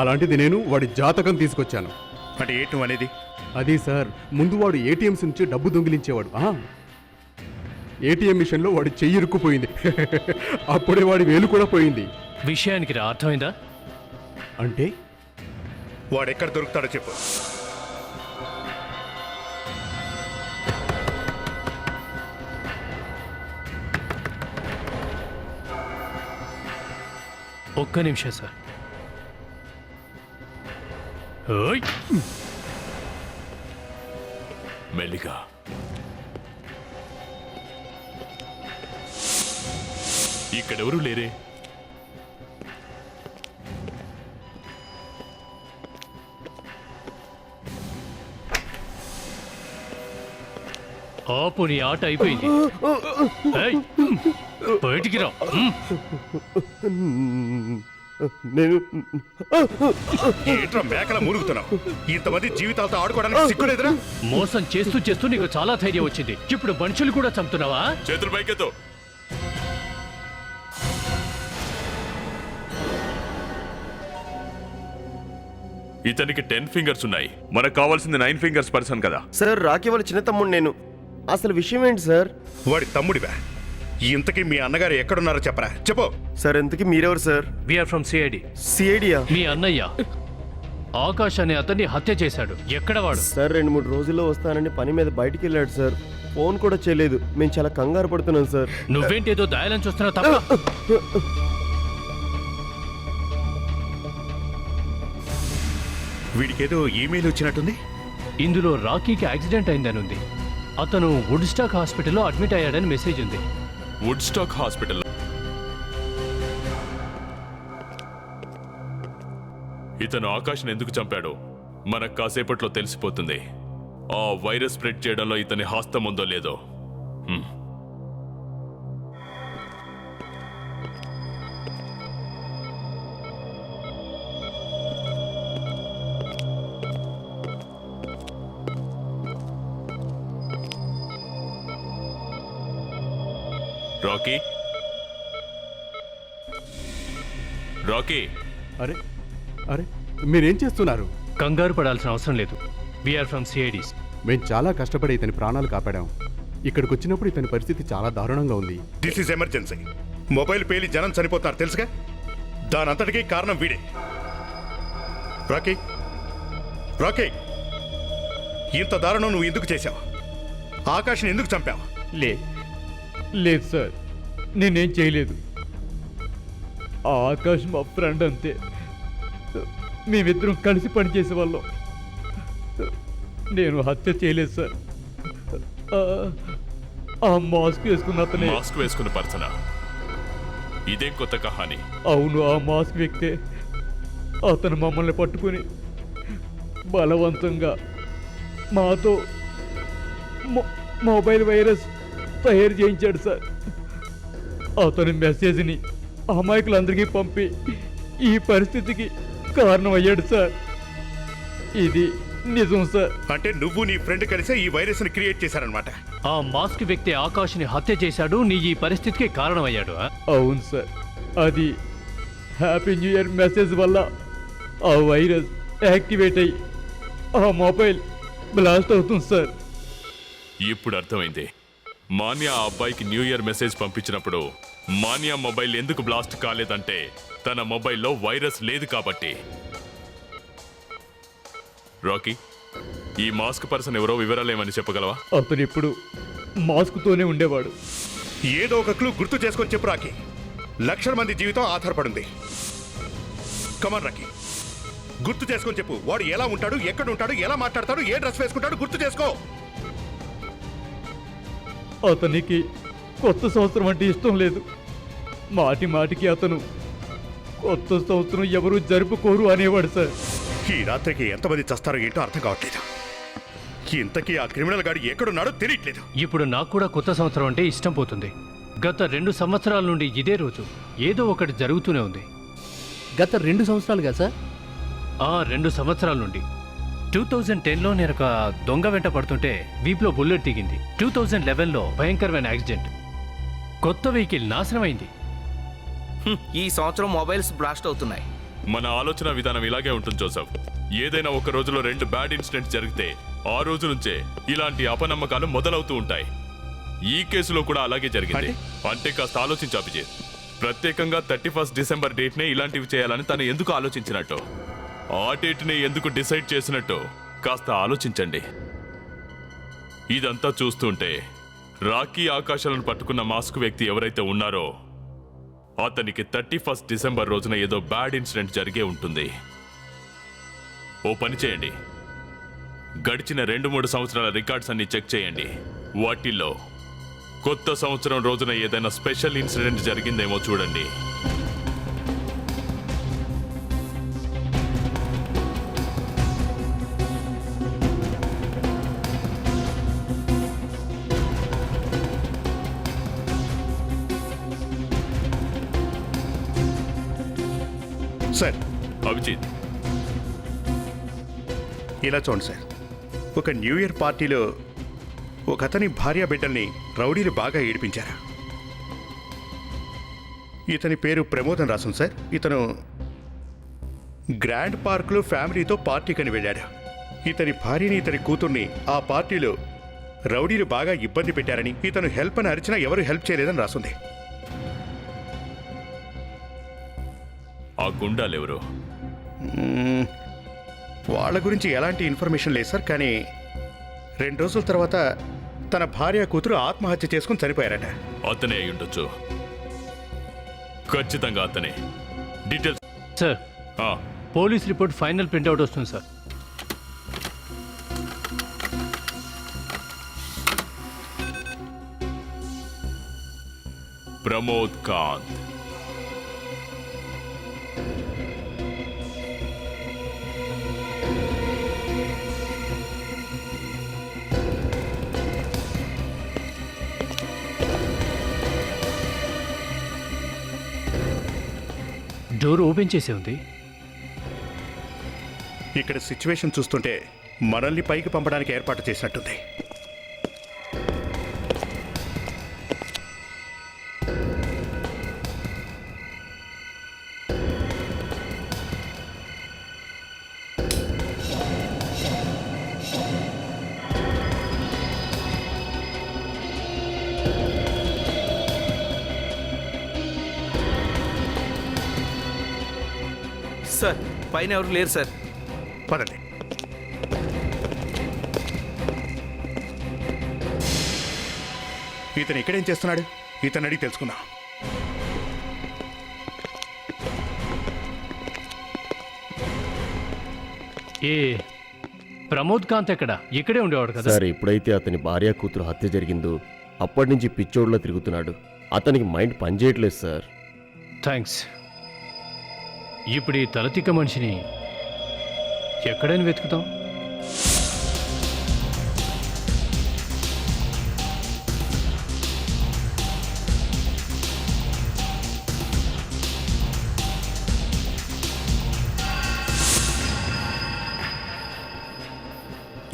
అలాంటిది నేను వాడి జాతకం తీసుకొచ్చాను. అంటే ఏంటి నువ్వు అనేది? అది సార్, ముందు వాడు ఏటీఎంస్ నుంచి డబ్బు దొంగిలించేవాడు. ఏటీఎం మిషన్లో వాడి చెయ్యి ఇరుక్కుపోయింది. అప్పుడే వాడి వేలు కూడా పోయింది. విషయానికి రా, అర్థమైందా? అంటే వాడెక్కడ దొరుకుతాడో చెప్పు. ఒక్క నిమిషం సార్. ఓయ్! మెల్లిగా. ఇక్కడెవరూ లేరే. ఆపు, నీ ఆట అయిపోయింది. ఏయ్! బయటికి రా. నేను ఏంట్రా మేకల మూలుగుతున్నావు? ఇంతమంది జీవితాలతో ఆడుకోవడానికి సిగ్గులేదురా? మోసం చేస్తూ చేస్తూ నీకు చాలా ధైర్యం వచ్చింది. ఇప్పుడు మనుషులు కూడా చంపుతున్నావా? చేతులు పైకెత్తు. ఇతనికి 10 ఫింగర్స్ ఉన్నాయి. మనకు కావాల్సింది 9 ఫింగర్స్ పర్సన్ కదా. సార్, రాకీ వాళ్ళ చిన్న తమ్ముడు నేను. అసలు విషయం ఏంటి సార్? వాడి తమ్ముడివా? ఇంతకీ మీ అన్నగారు ఎక్కడున్నారో చెప్పరా, చెప్పు. సార్, ఇంతకీ మీరెవరు సార్? We're from CID. సిఐడియా? మీ అన్నయ్య ఆకాష్ అనే అతన్ని హత్య చేశాడు. ఎక్కడ వాడు? సార్, 2-3 రోజుల్లో వస్తానని పని మీద బయటికి వెళ్ళాడు సార్. ఫోన్ కూడా చేయలేదు. మేము చాలా కంగారు పడుతున్నాం సార్. నువ్వేంటేదో దాయాలని చూస్తున్నావు తప్ప. వీడికేదో ఈమెయిల్ వచ్చినట్టుంది. ఇందులో రాకీకి యాక్సిడెంట్ అయిందని ఉంది. అతను వుడ్ స్టాక్ హాస్పిటల్లో అడ్మిట్ అయ్యాడని మెసేజ్ ఉంది. Woodstock hospital. ఇతను ఆకాష్ని ఎందుకు చంపాడో మనకు కాసేపట్లో తెలిసిపోతుంది. ఆ వైరస్ స్ప్రెడ్ చేయడంలో ఇతని హస్తం ఉందో లేదో. Rocky, Rocky. అరే అరే, మీరేం చేస్తున్నారు? కంగారు పడాల్సిన అవసరం లేదు. We're from CIDs. మేము చాలా కష్టపడి ఇతని ప్రాణాలు కాపాడాం. ఇక్కడికి వచ్చినప్పుడు ఇతని పరిస్థితి చాలా దారుణంగా ఉంది. This is emergency. మొబైల్ పేలి జనం చనిపోతున్నారు తెలుసుగా? దానంతటికీ కారణం వీడే. రాకీ, రాకీ, ఇంత దారుణం నువ్వు ఎందుకు చేశావు? ఆకాష్ని ఎందుకు చంపావు? లేదు సార్, నేనేం చేయలేదు. ఆ ఆకాష్ మా ఫ్రెండ్ అంతే. మేమిద్దరం కలిసి పనిచేసే వాళ్ళం. నేను హత్య చేయలేదు సార్. ఆ మాస్క్ వేసుకున్న అతనే. మాస్క్ వేసుకున్న పర్సనా? ఇదేం కొత్త కహాని? అవును, ఆ మాస్క్ వ్యక్తే. అతను మమ్మల్ని పట్టుకుని బలవంతంగా మాతో మొబైల్ వైరస్ తయారు చేయించాడు సార్. అతని మెసేజ్ని అమాయకులందరికీ పంపి ఈ పరిస్థితికి కారణమయ్యాడు సార్. ఇది నిజం సార్. అంటే నువ్వు నీ ఫ్రెండ్ కలిసి ఈ వైరస్ ని క్రియేట్ చేశారనమాట. ఆ మాస్క్ వ్యక్తి ఆకాష్ని హత్య చేశాడు. నీ ఈ పరిస్థితికి కారణమయ్యాడు. అవును సార్. అది హ్యాపీ న్యూ ఇయర్ మెసేజ్ వల్ల ఆ వైరస్ యాక్టివేట్ అయ్యి ఆ మొబైల్ బ్లాస్ట్ అవుతుంది సార్. ఇప్పుడు అర్థమైంది. మాన్యా ఆ అబ్బాయికి న్యూ ఇయర్ మెసేజ్ పంపించినప్పుడు మాన్యా మొబైల్ ఎందుకు బ్లాస్ట్ కాలేదంటే తన మొబైల్లో వైరస్ లేదు కాబట్టి. రాకీ, ఈ మాస్క్ పర్సన్ ఎవరో వివరాలు ఏమని చెప్పగలవా? అతను ఇప్పుడు మాస్క్తోనే ఉండేవాడు. ఏదో ఒక క్లూ గుర్తు చేసుకొని చెప్పు రాకీ. లక్షల మంది జీవితం ఆధారపడింది. కమాన్ రాకీ, గుర్తు చేసుకొని చెప్పు. వాడు ఎలా ఉంటాడు, ఎక్కడ ఉంటాడు, ఎలా మాట్లాడతాడు, ఏ డ్రెస్ వేసుకుంటాడు, గుర్తు చేసుకో. అతనికి కొత్త సంవత్సరం అంటే ఇష్టం లేదు. మాటి మాటికి అతను కొత్త సంవత్సరం ఎవరు జరుపుకోరు అనేవాడు సార్. ఈ రాత్రికి ఎంతమంది చస్తారో ఏంటో అర్థం కావట్లేదు. ఇంతకీ ఆ క్రిమినల్ గాడు ఎక్కడున్నాడో తెలియట్లేదు. ఇప్పుడు నాకు కూడా కొత్త సంవత్సరం అంటే ఇష్టం పోతుంది. గత 2 సంవత్సరాల నుండి ఇదే రోజు ఏదో ఒకటి జరుగుతూనే ఉంది. గత 2 సంవత్సరాలుగా సార్? 2 సంవత్సరాల నుండి. 2010లో నేను ఒక దొంగ వెంట పడుతుంటే వీపులో బుల్లెట్ దిగింది. 2011లో భయంకరమైన యాక్సిడెంట్, కొత్త వెహికల్ నాశనం అయింది. ఈ సంవత్సరం మొబైల్స్ బ్లాస్ట్ అవుతున్నాయి. మన ఆలోచన విధానం ఇలాగే ఉంటుంది జోసెఫ్. ఏదైనా ఒక రోజులో 2 బ్యాడ్ ఇన్సిడెంట్స్ జరిగితే ఆ రోజు నుంచే ఇలాంటి అపనమ్మకాలు మొదలవుతూ ఉంటాయి. ఈ కేసులో కూడా అలాగే జరిగింది. అంటే కాస్త ఆలోచించు అభిజిత్. ప్రత్యేకంగా 31 డిసెంబర్ డేట్నే ఇలాంటివి చేయాలని తను ఎందుకు ఆలోచించినట్టు, ఆ డేట్ని ఎందుకు డిసైడ్ చేసినట్టు కాస్త ఆలోచించండి. ఇదంతా చూస్తుంటే రాకీ ఆకాశాలను పట్టుకున్న మాస్క్ వ్యక్తి ఎవరైతే ఉన్నారో అతనికి 31 డిసెంబర్ రోజున ఏదో బ్యాడ్ ఇన్సిడెంట్ జరిగే ఉంటుంది. ఓ పని చేయండి, గడిచిన 2-3 సంవత్సరాల రికార్డ్స్ అన్ని చెక్ చేయండి. వాటిల్లో కొత్త సంవత్సరం రోజున ఏదైనా స్పెషల్ ఇన్సిడెంట్ జరిగిందేమో చూడండి. సార్, అభిజిత్, ఇలా చూడండి సార్. ఒక న్యూ ఇయర్ పార్టీలో ఒక అతని భార్య బిడ్డల్ని రౌడీలు బాగా ఏడిపించారు. ఇతని పేరు ప్రమోద్ అని రాసుంది సార్. ఇతను గ్రాండ్ పార్క్లో ఫ్యామిలీతో పార్టీకని వెళ్ళాడు. ఇతని భార్యని, ఇతని కూతుర్ని ఆ పార్టీలో రౌడీలు బాగా ఇబ్బంది పెట్టారని, ఇతను హెల్ప్ అని అరిచినా ఎవరు హెల్ప్ చేయలేదని రాసుంది. ఆ గుండాలెవరు? వాళ్ళ గురించి ఎలాంటి ఇన్ఫర్మేషన్ లేదు సార్. కానీ 2 రోజుల తర్వాత తన భార్య కూతురు ఆత్మహత్య చేసుకుని చనిపోయారట. అతనే అయి ఉండొచ్చు, ఖచ్చితంగా అతనే. Details sir, police report final printout వస్తుంది sir. Pramod Kant, door open చేసే ఉంది. ఇక్కడ సిచ్యువేషన్ చూస్తుంటే మనల్ని పైకి పంపడానికి ఏర్పాటు చేసినట్టుంది. సార్, పైన ఎవరు లేరు సార్. పదండి. ఇతను ఇక్కడేం చేస్తున్నాడు? ఇతను అడిగి తెలుసుకుందాం. ఏ ప్రమోద్ కాంత్ ఎక్కడ? ఇక్కడే ఉండేవాడు కదా సార్. ఎప్పుడైతే అతని భార్య కూతురు హత్య జరిగిందో అప్పటి నుంచి పిచ్చోడ్లో తిరుగుతున్నాడు. అతనికి మైండ్ పనిచేయట్లేదు సార్. థ్యాంక్స్. ఇప్పుడు ఈ తలతిక్క మనిషిని ఎక్కడైనా వెతుకుతాం.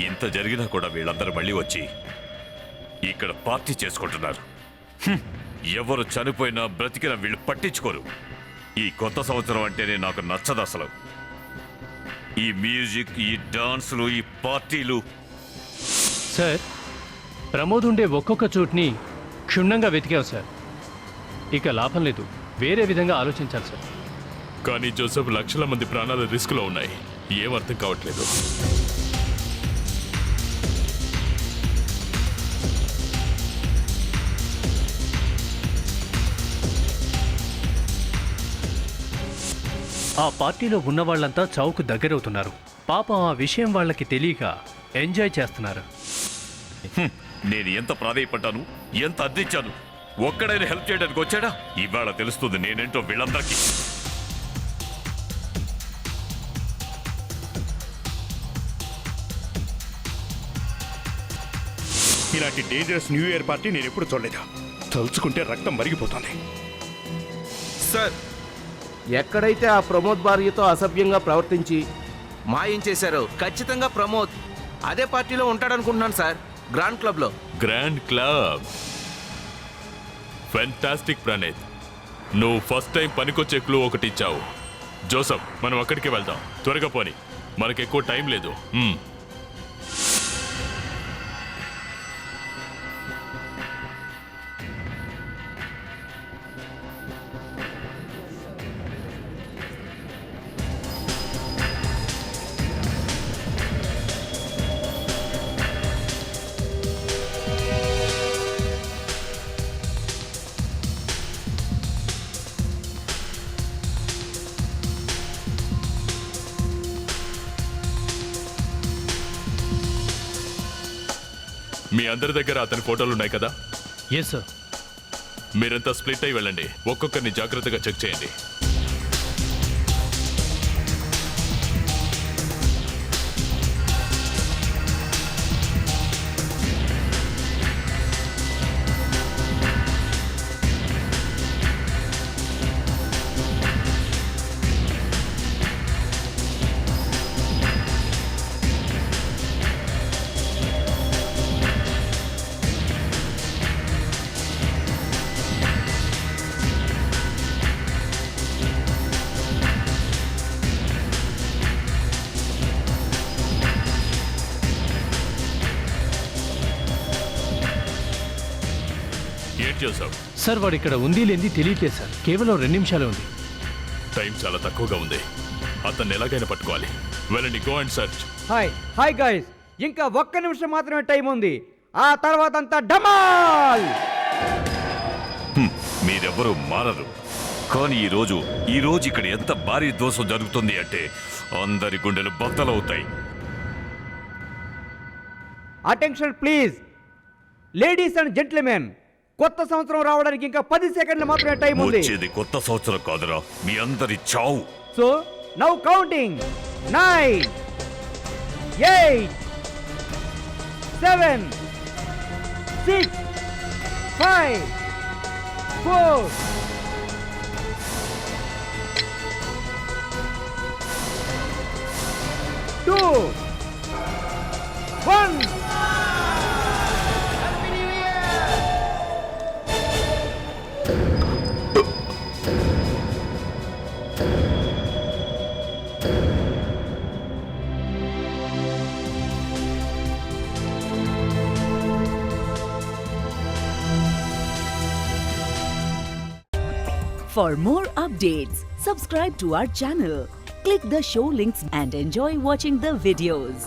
ఇంత జరిగినా కూడా వీళ్ళందరూ మళ్ళీ వచ్చి ఇక్కడ పార్టీ చేసుకుంటున్నారు. ఎవరు చనిపోయినా బ్రతికినా వీళ్ళు పట్టించుకోరు. ఈ కొత్త సంవత్సరం అంటేనే నాకు నచ్చదు అసలు. ఈ మ్యూజిక్, ఈ డాన్సులు, ఈ పార్టీలు. సార్, ప్రమోద్ ఉండే ఒక్కొక్క చోటుని క్షుణ్ణంగా వెతికావు సార్. ఇక లాభం లేదు, వేరే విధంగా ఆలోచించాలి సార్. కానీ జోసెఫ్, లక్షల మంది ప్రాణాలు రిస్క్లో ఉన్నాయి. ఏం అర్థం కావట్లేదు. ఆ పార్టీలో ఉన్న వాళ్ళంతా చావుకు దగ్గరవుతున్నారు. పాపం ఆ విషయం వాళ్ళకి తెలియక ఎంజాయ్ చేస్తున్నారు. నేను ఎంత ప్రాధాయపడ్డాను, ఎంత అర్థించాను. ఒక్కడైనా హెల్ప్ చేయడానికి వచ్చాడా? ఇవాళ తెలుస్తుంది నేనేంటో వీళ్ళందరికీ. ఇలాంటి డేంజరస్ న్యూ ఇయర్ పార్టీ నేను ఎప్పుడు చూడలేదు. తలుచుకుంటే రక్తం మరిగిపోతుంది. సార్, ఎక్కడైతే ఆ ప్రమోద్ భార్యతో అసభ్యంగా ప్రవర్తించి మాయం చేశారు. ఖచ్చితంగా ప్రమోద్ అదే పార్టీలో ఉంటాడనుకుంటున్నాను సార్, గ్రాండ్ క్లబ్లో. Grand club. ఫెంటాస్టిక్ ప్రణీత్, నువ్వు ఫస్ట్ టైం పనికొచ్చే క్లూ ఒకటి ఇచ్చావు. జోసఫ్, మనం అక్కడికి వెళ్దాం. త్వరగా పోని, మనకి ఎక్కువ టైం లేదు. మీ అందరి దగ్గర అతని ఫోటోలు ఉన్నాయి కదా? Yes sir. మీరంతా స్ప్లిట్ అయి వెళ్ళండి. ఒక్కొక్కరిని జాగ్రత్తగా చెక్ చేయండి. సార్ వాడు ఇక్కడ ఉంది లేని తెలియట్లేదు సార్. కేవలం 2 నిమిషాలే ఉంది. టైం చాలా తక్కువగా ఉంది. అతన్ని ఎలాగైనా పట్టుకోవాలి. వెళ్ళండి, go and search. Hi guys, ఇంకా 1 నిమిషం మాత్రమే టైం ఉంది. ఆ తర్వాత అంతా డమాల్. మీరెవ్వరూ మారరు. కానీ ఈ రోజు ఇక్కడ ఎంత భారీ దోషం జరుగుతుంది అంటే అందరి గుండెలు బద్దలవుతాయి. Attention please ladies and gentlemen, కొత్త సంవత్సరం రావడానికి ఇంకా 10 సెకండ్లు మాత్రమే టైం ఉంది. వచ్చేది కొత్త సంవత్సరం కాదురా, మీ అందరి చావు. So now counting 9 8 7 6 5 4 2 1. For more updates, subscribe to our channel, click the show links and enjoy watching the videos.